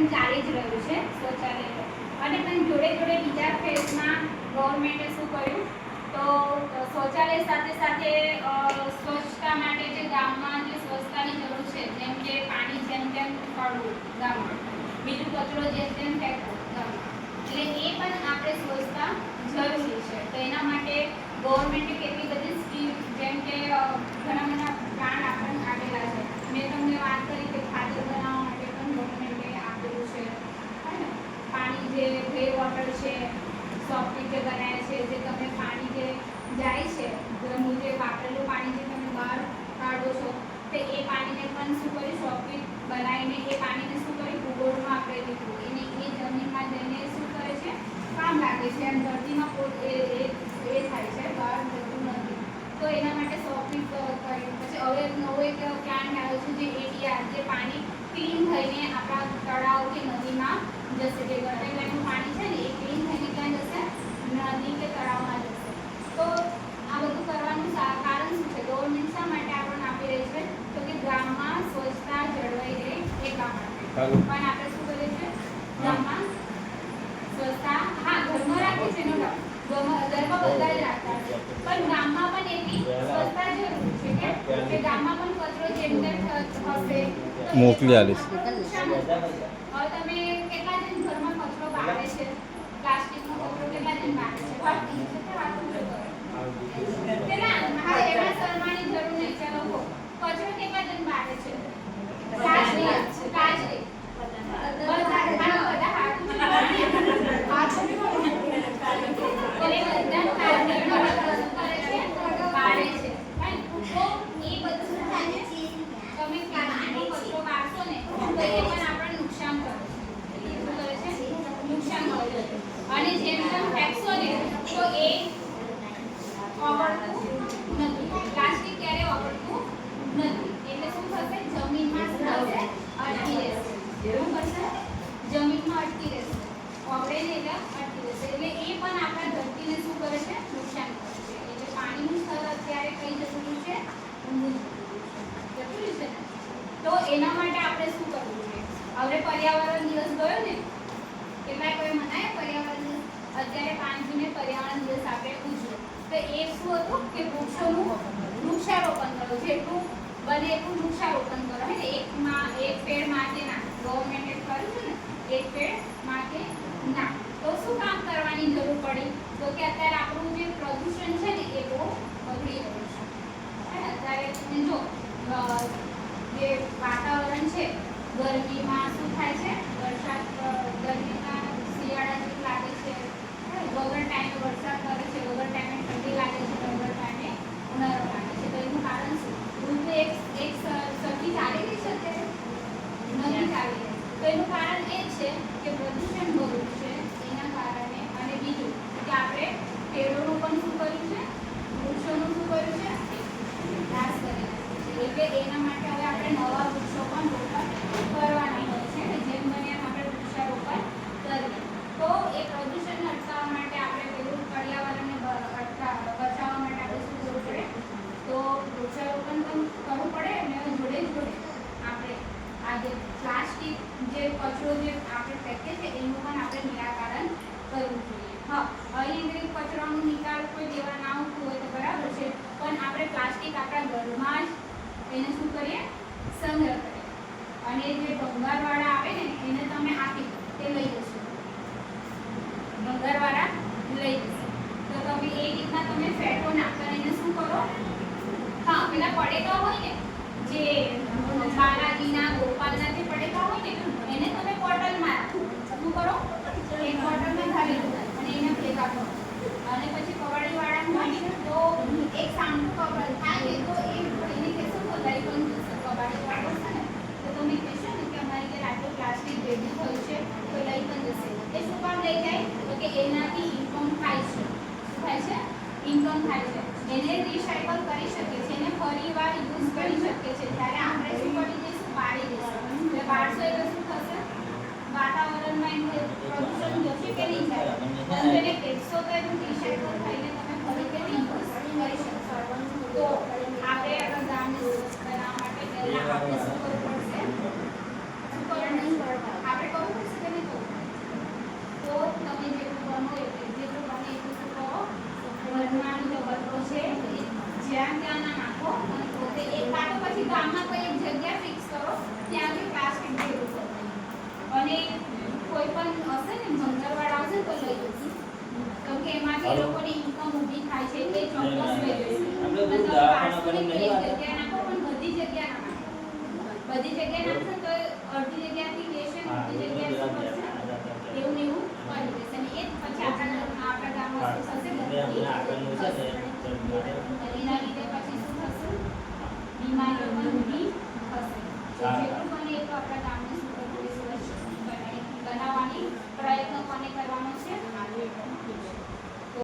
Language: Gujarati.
પણ ચાલી જ રહ્યું છે શૌચાલય. અને પણ જોડે જોડે બીજા ફેઝમાં ગવર્મેન્ટે શું કર્યું તો શૌચાલય સાથે સાથે સ્વચ્છતા માટે જે ગામમાં જે સ્વચ્છતાની જરૂર છે, જેમ કે પાણી જેમ તેમ કાઢવું ગામમાં, બીજું કચરો જેમ તેમ ફેંકવો ગામમાં, એટલે એ પણ આપણે સ્વચ્છતા જરૂરી છે. તો એના માટે ગવર્મેન્ટે કેટલી બધી સ્કીમ, જેમ કે ઘણા બધા પ્લાન આપણને આપેલા છે. મેં તમને વાત કરી કે ખાતર બનાવવા માટે પણ ગવર્મેન્ટે આપેલું છે. પાણી જે ગ્રે વોટર છે, સોફ્ટ જે બનાવે છે, જે તમે પાણી જે જાય છે, ઘરનું જે વાપરેલું પાણી જે તમે બહાર કાઢો છો, તો એ પાણીને પણ શું કરી સોફ્ટ બનાવીને એ પાણીને શું કરી ભૂગોળમાં આપણે લીધું, એને એ જમીનમાં જઈને શું કરે છે, કામ લાગે છે. એમ ધરતીમાં એ થાય છે, બહાર જતું નથી. તો એના માટે સોફ્ટ કર્યું. પછી હવે નવો એક પ્લાન્ટ આવ્યો છે, જે એટીઆર, જે પાણી ક્લીન થઈને આપણા તળાવ કે નદીમાં જશે. જે ગટર લાઈનનું પાણી છે ને એ ક્લીન થઈને ક્યાં જશે? નદી કે તળાવમાં જશે. તો આ બધું કરવાનું કારણ શું છે? ગવર્મેન્ટ શા માટે આપણને આપી રહી છે? તો કે ગામમાં સ્વચ્છતા જળવાઈ રહે એટલા માટે. પણ આપણે શું કરીએ છીએ? ગામમાં સ્વચ્છતા ઘરમાં રાખે છે, નો ડાઉટ, ઘરમાં બધા જ રાખતા છે, પણ ગામમાં પણ એટલી સ્વચ્છતા જરૂરી છે કે ગામમાં પણ કચરો જેમ તેમ હશે મોકલી આલીશ. હવે તમે કેટલા જણ ઘરમાં કચરો બાળે છે? પ્લાસ્ટિકનો કચરો કેટલા જણ બાળે છે? કેટલા? હા, એમાં શરમાની જરૂર નહીં. ચાલો કહો, કચરો કેટલા જણ બાળે છે? પ્લાસ્ટિક અને જેમ તેમ ફેંકશો ને તો એ ઓગળતું નથી. પ્લાસ્ટિક ક્યારે ઓગળતું નથી. એટલે શું થશે? જમીનમાં શું થશે? અટકી રહેશે. શું થશે? જમીનમાં અટકી રહેશે. ઓગળે ને એટલે અટકી રહેશે. એટલે એ પણ આપણા ધરતીને શું કરે છે? નુકસાન કરે છે. એટલે પાણીનું સ્તર અત્યારે કઈ જતું રહ્યું છે? ઊંધું જતું રહ્યું છે. તો એના માટે આપણે શું કરવું જોઈએ? હવે પર્યાવરણ દિવસ ગયો ને, કેટલાય કોઈ મનાય પર્યાવરણ દિવસ. અત્યારે 5 જૂને પર્યાવરણ દિવસ આપણે ઉજવ્યો. તો એ શું હતું કે વૃક્ષોનું વૃક્ષારોપણ કરો. જેટલું બને એટલું વૃક્ષારોપણ કરો. હે ને, એક પેડ માટે ના, ગવર્મેન્ટે કર્યું છે ને, એક પેડ માટે ના. તો શું કામ કરવાની જરૂર પડી? તો કે અત્યારે આપણું જે પ્રદૂષણ છે ને એ બહુ બગડી રહ્યું છે. અત્યારે તમે જો જે વાતાવરણ છે, ગરમીમાં શું થાય છે? વરસાદ ગરમીમાં શિયાળા જેવું લાગે છે, વગર ટાઈમે વરસાદ કરે છે, વગર ટાઈમે ઠંડી લાગે છે, વગર ટાઈમે ઉનાળો લાગે છે. તો એનું કારણ શું? ઋતુ એક સરખી ચાલી રહી છે અત્યારે? નથી ચાલી રહી. તો એનું કારણ એ છે કે પ્રદૂષણ બહુ છે એના કારણે. અને બીજું કે આપણે પેડોનું પણ શું કર્યું છે? વૃક્ષોનું શું કર્યું છે? નાશ કરી નાખ્યું છે. એટલે એના માટે હવે આપણે નવા વૃક્ષો પણ રોપણ કરવાના હોય છે. જેમ બને એમ આપણે વૃક્ષારોપણ કરીએ તો એ પ્રદૂષણને અટકાવવા માટે આપણે પેલું પર્યાવરણને બચાવવા માટે આપણે શું કરવું પડે? તો વૃક્ષારોપણ પણ કરવું પડે. અને જોડે જોડે આપણે આ જે પ્લાસ્ટિક જે કચરો જે આપણે ફેંકીએ છીએ એનું પણ આપણે નિરાકરણ કરવું જોઈએ. હા, અહીં કચરાનું નિકાલ કોઈ દેવા ના આવતું હોય તો બરાબર છે, પણ આપણે પ્લાસ્ટિક આપણા ઘરમાં જ એને શું કરીએ? સંગ્રહ કરીએ. અને જે ભંગારવાળા આવે ને એને તમે આપી દો, તે લઈ જશે. ભંગારવાળા લઈ જશે. તો તમે એ રીતના તમે ફેંકો ના, પણ એને શું કરો? હા, પેલા પડેકા હોય ને, જે બાલાજીના ગોપાલના જે પડેકા હોય ને, એને તમે બોટલમાં રાખો. શું કરો? એક બોટલમાં ભરી લો અને એને ભેગા કરો. અને પછી કબાડીવાળાનું હોય ને તો એક સામનું કબાડ થાય ને તો એને કહેશો તો લઈ પણ જશે. કબાડીવાળો છે ને તો તમે કહેશો ને કે અમારી ઘરે આટલું પ્લાસ્ટિક ભેગું થયું છે તો લઈ પણ જશે. એ શું કામ લઈ જાય? તો કે એનાથી ઇન્કમ થાય છે. શું થાય છે? ઇન્કમ થાય છે. એને રિસાયકલ કરી શકે છે, એને ફરી વાર યુઝ કરી શકે છે. ત્યારે આપણે શું કરી દઈશું? બાળી દઈશું. એટલે બાળશો એટલે શું થશે? વાતાવરણમાં એનું પ્રદૂષણ જશે કે નહીં જાય? પણ તેને ફેંકશો તો એનું રિસાયકલ થઈને તમે ફરી તેને યુઝ કરી શકશો. તો આપણે આપણા ગામને સ્વચ્છ બનાવવા માટે પહેલાં આપણે શું કરવું પડશે? શું કરવું? આપણે કરવું ગામમાં કોઈ એક જગ્યા ફિક્સ કરો ત્યાંથી પ્લાસ્ટિક ભેગું કરો અને કોઈ પણ હશે ને ભંગારવાળા આવશે તો લઈ જશે કેમ કે એમાંથી એ લોકોની ઇન્કમ ઊભી થાય છે એટલે ચોક્કસ લઈ જશે આપણે બહુ મતલબ દવાખાના 500 ની કરીને એક જગ્યા નાખો પણ બધી જગ્યા ના નાખો બધી જગ્યા નાખશો તો અડધી જગ્યાથી લેશે ને બધી જગ્યાએ શું કરશે એવું ને એવું કરી દેશે અને એ જ પછી આપણા ગામમાં શું થશે બધી આગળનું છે ને અને એના લીધે પછી શું થશે બીમારીઓ પણ ઊભી થશે તો જેટલું બને એટલું આપણા ગામને શું કરવું એ સુરક્ષિત બનાવવાની પ્રયત્ન કોને કરવાનો છે